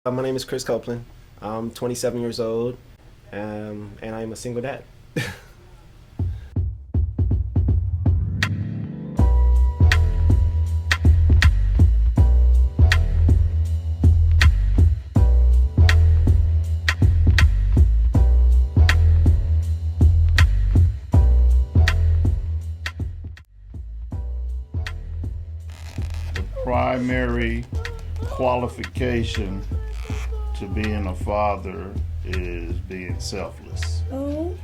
My name is Chris Copeland. I'm 27 years old, and I'm a single dad. The primary qualification to being a father is being selfless. Oh,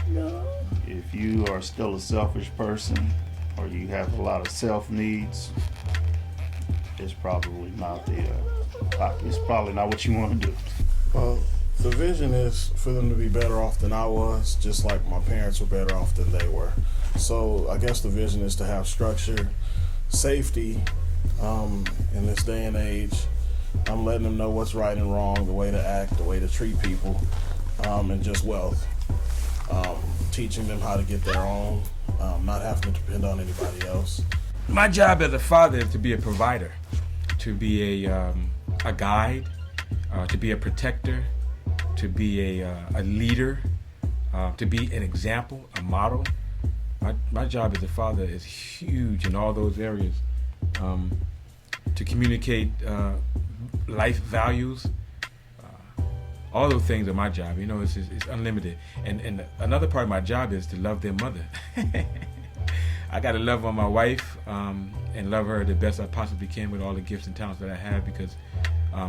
no. If you are still a selfish person or you have a lot of self needs, it's probably not what you want to do. Well, the vision is for them to be better off than I was, just like my parents were better off than they were. So I guess the vision is to have structure, safety, in this day and age. I'm letting them know what's right and wrong, the way to act, the way to treat people, and just wealth. Teaching them how to get their own, not having to depend on anybody else. My job as a father is to be a provider, to be a guide, to be a protector, to be a leader, to be an example, a model. My job as a father is huge in all those areas. To communicate life values, all those things are my job. You know, it's unlimited. And another part of my job is to love their mother. I got to love on my wife and love her the best I possibly can with all the gifts and talents that I have, because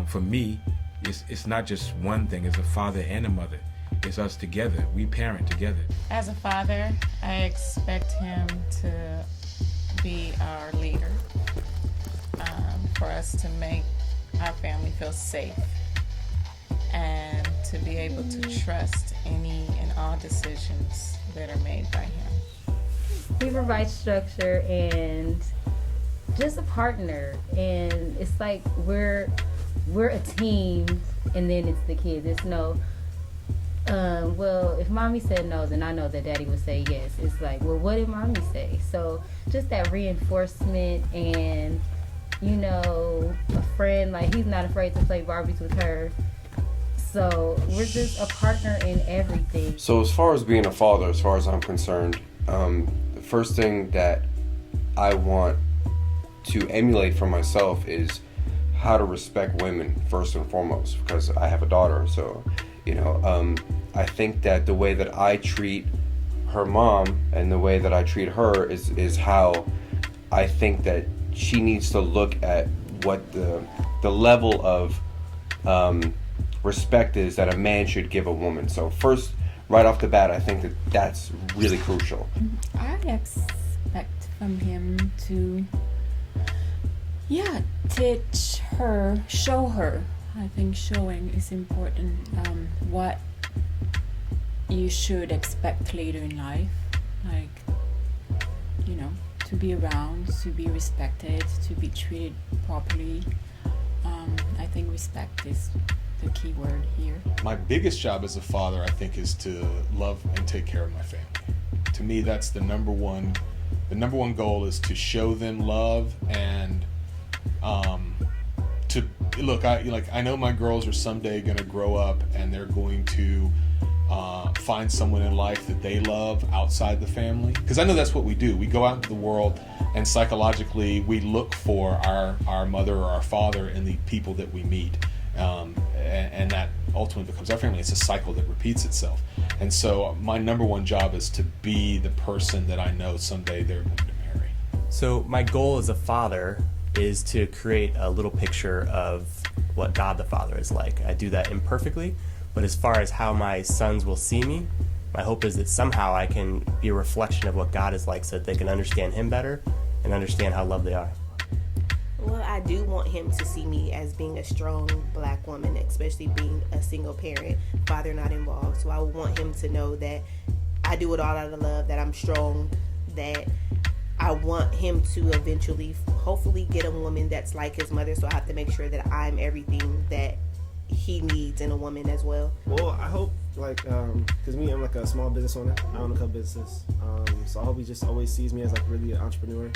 for me, it's not just one thing. It's a father and a mother. It's us together. We parent together. As a father, I expect him to be our leader, for us to make our family feel safe and to be able to trust any and all decisions that are made by him. He provides structure and just a partner, and it's like we're a team, and then it's the kids. It's no, well, if mommy said no, then I know that daddy would say yes. It's like, well, what did mommy say? So just that reinforcement, and you know, a friend, like he's not afraid to play Barbies with her. So we're just a partner in everything. So as far as being a father, as far as I'm concerned, the first thing that I want to emulate for myself is how to respect women first and foremost, because I have a daughter. So, you know, I think that the way that I treat her mom and the way that I treat her is how I think that she needs to look at what the level of respect is that a man should give a woman. So first, right off the bat, I think that that's really crucial. I expect from him to, teach her, show her. I think showing is important. What you should expect later in life, like, you know, to be around, to be respected, to be treated properly. I think respect is the key word here. My biggest job as a father, I think, is to love and take care of my family. To me, that's the number one goal, is to show them love and to look. I know my girls are someday going to grow up and they're going to find someone in life that they love outside the family, because I know that's what we do. We go out into the world and psychologically we look for our mother or our father in the people that we meet, and that ultimately becomes our family. It's a cycle that repeats itself. And so my number one job is to be the person that I know someday they're going to marry. So my goal as a father is to create a little picture of what God the Father is like. I do that imperfectly, but as far as how my sons will see me, my hope is that somehow I can be a reflection of what God is like, so that they can understand Him better and understand how loved they are. Well, I do want him to see me as being a strong black woman, especially being a single parent, father not involved. So I want him to know that I do it all out of love, that I'm strong, that I want him to eventually, hopefully, get a woman that's like his mother. So I have to make sure that I'm everything that he needs in a woman as well. Well, I hope, like, because me, I'm like a small business owner. I own a couple businesses. So I hope he just always sees me as like really an entrepreneur.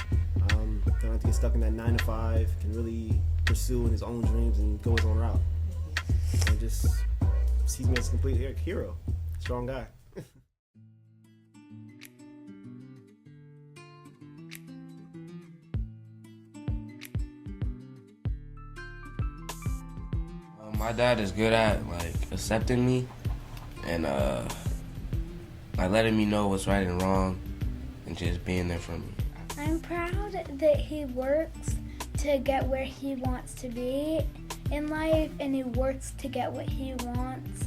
Don't have to get stuck in that 9 to 5. Can really pursue his own dreams and go his own route. And just sees me as a complete hero, strong guy. My dad is good at like accepting me and like letting me know what's right and wrong and just being there for me. I'm proud that he works to get where he wants to be in life, and he works to get what he wants,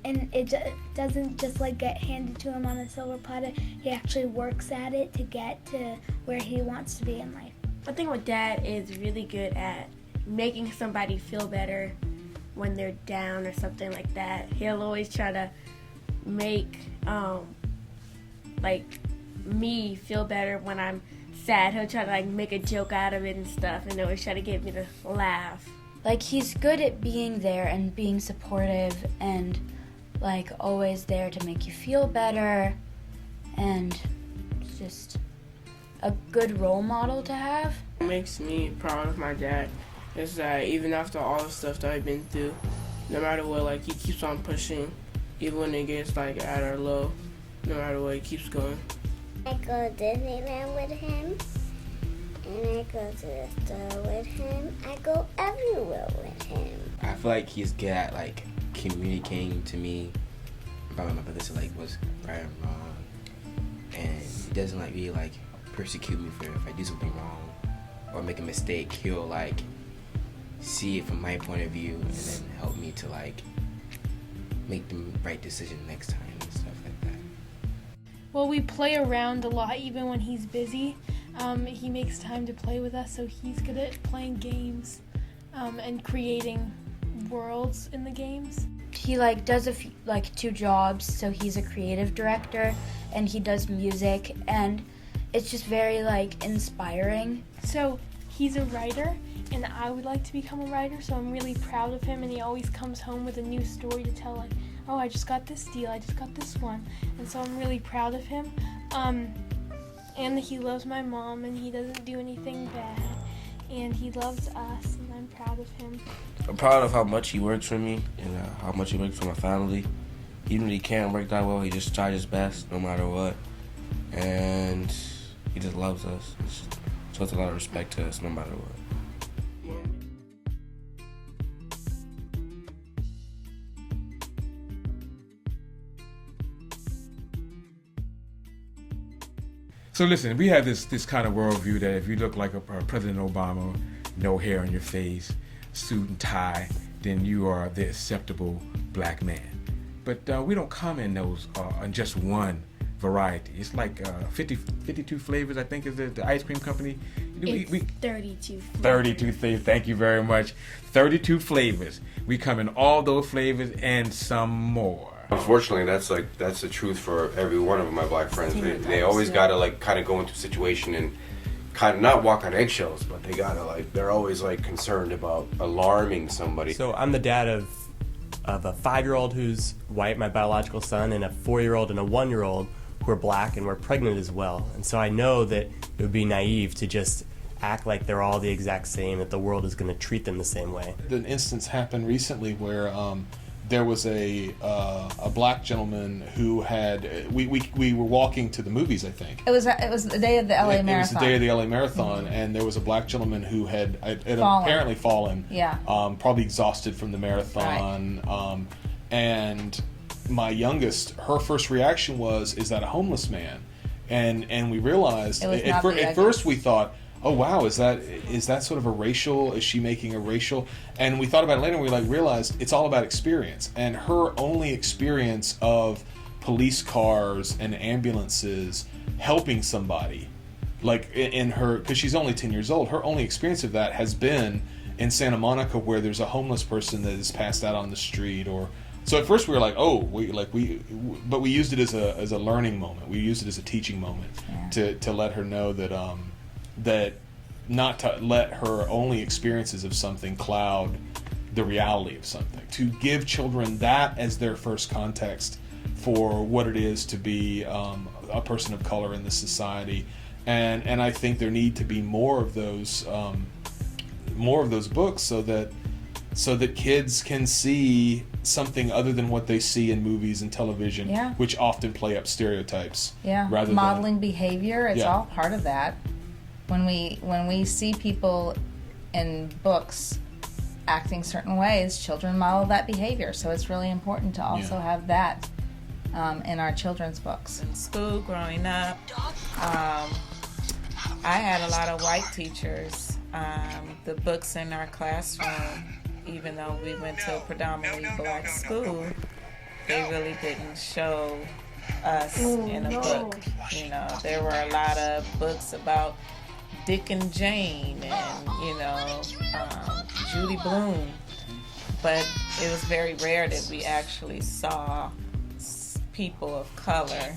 and it doesn't just like get handed to him on a silver platter. He actually works at it to get to where he wants to be in life. I think my dad is really good at making somebody feel better when they're down or something like that. He'll always try to make like me feel better when I'm sad. He'll try to like make a joke out of it and stuff, and always try to get me to laugh. Like, he's good at being there and being supportive and like always there to make you feel better, and it's just a good role model to have. What makes me proud of my dad is that even after all the stuff that I've been through, no matter what, like, he keeps on pushing, even when it gets like at or low. No matter what, he keeps going. I go to Disneyland with him, and I go to the store with him. I go everywhere with him. I feel like he's good at like communicating to me about my position, like what's right and wrong, and he doesn't like really like persecute me for if I do something wrong or make a mistake. He'll like see it from my point of view and then help me to like make the right decision next time and stuff like that. Well, we play around a lot even when he's busy. He makes time to play with us, so he's good at playing games and creating worlds in the games. He like does a few, like 2 jobs, so he's a creative director and he does music, and it's just very like inspiring. So he's a writer, and I would like to become a writer, so I'm really proud of him, and he always comes home with a new story to tell, like, oh, I just got this deal, I just got this one, and so I'm really proud of him. And he loves my mom, and he doesn't do anything bad, and he loves us, and I'm proud of him. I'm proud of how much he works for me and how much he works for my family. Even if he can't work that well, he just tries his best no matter what, and he just loves us. Shows a lot of respect to us no matter what. So listen, we have this kind of worldview that if you look like a President Obama, no hair on your face, suit and tie, then you are the acceptable black man. But we don't come in those in just one variety. It's like 52 flavors, I think, is the ice cream company. It's 32 flavors. 32 flavors. Thank you very much. 32 flavors. We come in all those flavors and some more. Unfortunately, that's the truth for every one of my black friends. They always gotta like kind of go into a situation and kind of not walk on eggshells, but they gotta like they're always like concerned about alarming somebody. So I'm the dad of a 5-year-old who's white, my biological son, and a 4-year-old and a 1-year-old who are black, and we're pregnant as well. And so I know that it would be naive to just act like they're all the exact same, that the world is going to treat them the same way. An instance happened recently where there was a black gentleman who had we were walking to the movies, I think. It was the day of the LA Marathon. It was the day of the LA Marathon, and there was a black gentleman who had apparently fallen. Yeah. Probably exhausted from the marathon. Right. And my youngest, her first reaction was, "Is that a homeless man?" And we realized at first we thought, oh wow, is that sort of a racial? Is she making a racial? And we thought about it later, and we realized it's all about experience. And her only experience of police cars and ambulances helping somebody, like in her, because she's only 10 years old, her only experience of that has been in Santa Monica, where there's a homeless person that is passed out on the street. Or so at first we were like, but we used it as a learning moment. We used it as a teaching moment to let her know that. That not to let her only experiences of something cloud the reality of something. To give children that as their first context for what it is to be a person of color in this society, and I think there need to be more of those books so that kids can see something other than what they see in movies and television, Yeah. which often play up stereotypes. Yeah, rather modeling behavior, it's Yeah. all part of that. When we see people in books acting certain ways, children model that behavior. So it's really important to also have that in our children's books. In school, growing up, I had a lot of white teachers. The books in our classroom, even though we went to a predominantly black school, they really didn't show us in a book. You know, there were a lot of books about Dick and Jane and, Judy Blume, but it was very rare that we actually saw people of color,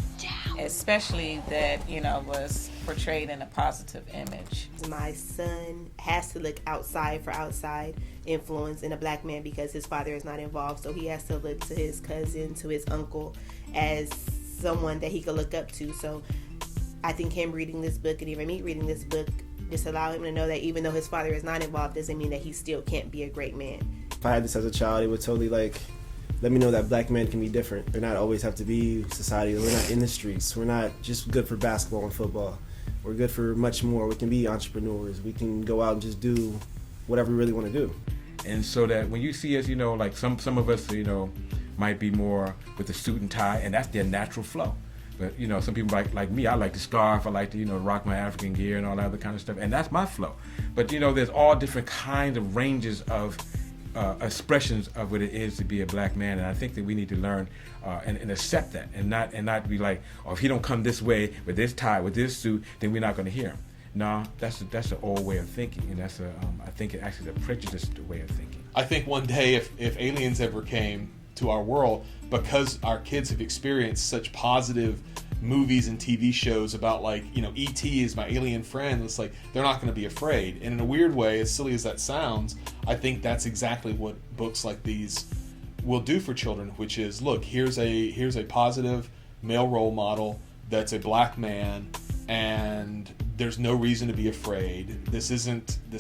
especially that, was portrayed in a positive image. My son has to look outside for outside influence in a black man because his father is not involved, so he has to look to his cousin, to his uncle as someone that he could look up to. So I think him reading this book and even me reading this book just allow him to know that even though his father is not involved doesn't mean that he still can't be a great man. If I had this as a child, it would totally let me know that black men can be different. They're not always have to be society. We're not in the streets. We're not just good for basketball and football. We're good for much more. We can be entrepreneurs. We can go out and just do whatever we really want to do. And so that when you see us, like some of us, might be more with the suit and tie, and that's their natural flow. But some people like me, I like the scarf, I like to rock my African gear and all that other kind of stuff, and that's my flow. But there's all different kinds of ranges of expressions of what it is to be a black man, and I think that we need to learn and accept that, and not be like, oh, if he don't come this way with this tie, with this suit, then we're not going to hear him. No, that's an old way of thinking, and that's I think it actually is a prejudiced way of thinking. I think one day if aliens ever came to our world, because our kids have experienced such positive movies and TV shows about E.T. is my alien friend, it's like they're not going to be afraid. And in a weird way, as silly as that sounds, I think that's exactly what books like these will do for children, which is, look, here's a positive male role model that's a black man, and there's no reason to be afraid. This isn't the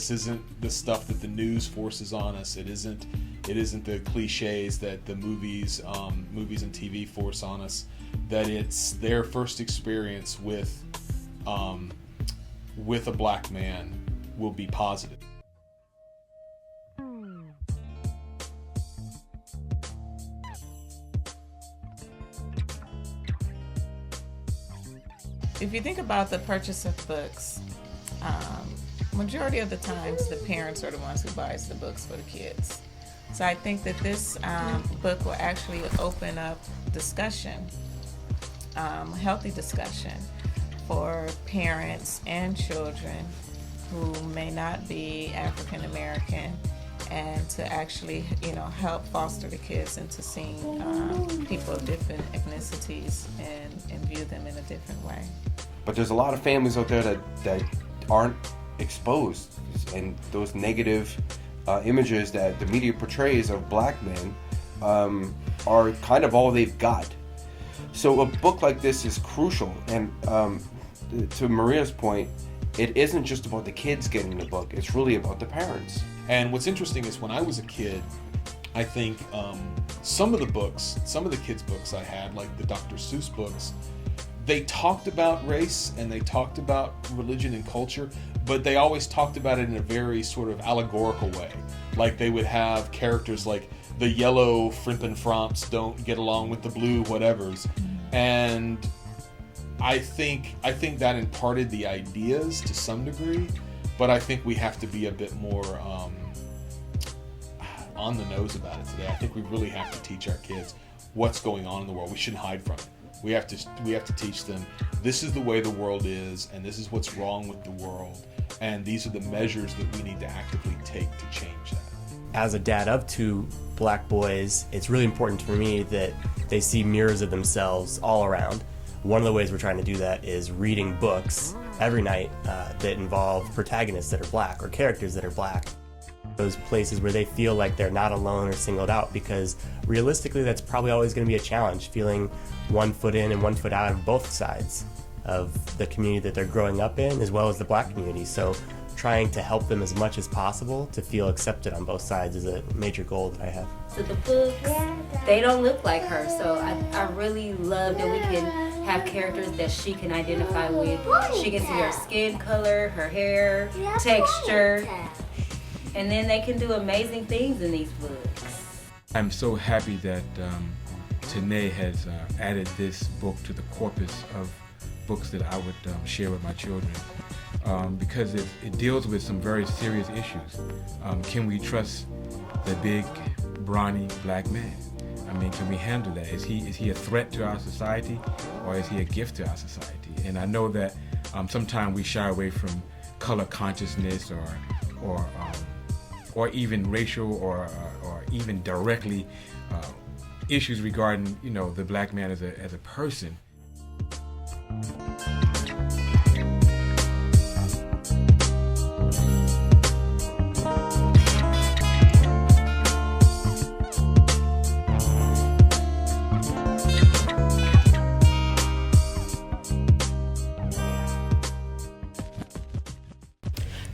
stuff that the news forces on us. It isn't the cliches that the movies and TV force on us. That it's their first experience with a black man will be positive. If you think about the purchase of books, majority of the times the parents are the ones who buys the books for the kids. So I think that this book will actually open up discussion, healthy discussion for parents and children who may not be African American, and to actually, help foster the kids into seeing people of different ethnicities and view them in a different way. But there's a lot of families out there that aren't exposed, and those negative images that the media portrays of black men are kind of all they've got. So a book like this is crucial, and to Maria's point, it isn't just about the kids getting the book, it's really about the parents. And what's interesting is when I was a kid, I think some of the kids' books I had, like the Dr. Seuss books, they talked about race and they talked about religion and culture, but they always talked about it in a very sort of allegorical way. Like they would have characters like the yellow Frimpen-Fromps don't get along with the blue whatevers. And I think that imparted the ideas to some degree, but I think we have to be a bit more on the nose about it today. I think we really have to teach our kids what's going on in the world. We shouldn't hide from it. We have to teach them this is the way the world is, and this is what's wrong with the world, and these are the measures that we need to actively take to change that. As a dad of two black boys, it's really important for me that they see mirrors of themselves all around. One of the ways we're trying to do that is reading books every night that involve protagonists that are black or characters that are black. Those places where they feel like they're not alone or singled out, because realistically that's probably always going to be a challenge, feeling 1 foot in and 1 foot out of both sides. of the community that they're growing up in, as well as the Black community. So trying to help them as much as possible to feel accepted on both sides is a major goal that I have. So the books, they don't look like her, so I really love that we can have characters that she can identify with. She can see her skin color, her hair, texture, and then they can do amazing things in these books. I'm so happy that Tanae has added this book to the corpus of books that I would share with my children, because it deals with some very serious issues. Can we trust the big, brawny Black man? I mean, can we handle that? Is he a threat to our society, or is he a gift to our society? And I know that sometimes we shy away from color consciousness or even racial or even directly issues regarding, you know, the Black man as a person.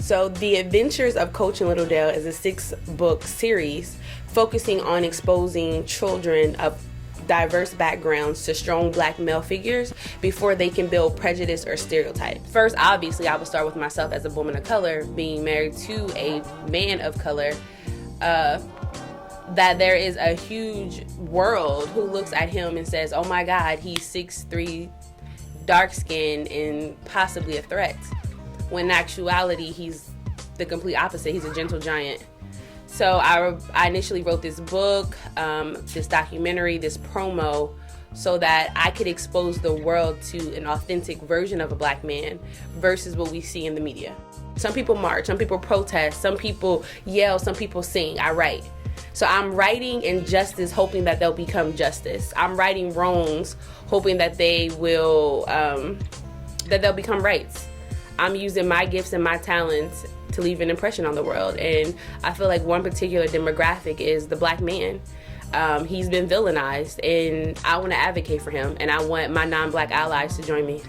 So The Adventures of Coach and Little Dell is a 6-book series focusing on exposing children of diverse backgrounds to strong Black male figures before they can build prejudice or stereotypes. First, obviously, I would start with myself as a woman of color, being married to a man of color, that there is a huge world who looks at him and says, oh my God, he's 6'3", dark-skinned, and possibly a threat. When in actuality, he's the complete opposite. He's a gentle giant. So I initially wrote this book, this documentary, this promo, so that I could expose the world to an authentic version of a Black man versus what we see in the media. Some people march, some people protest, some people yell, some people sing. I write. So I'm writing injustice, hoping that they'll become justice. I'm righting wrongs, hoping that they will, that they'll become rights. I'm using my gifts and my talents to leave an impression on the world. And I feel like one particular demographic is the Black man. He's been villainized, and I want to advocate for him, and I want my non-Black allies to join me.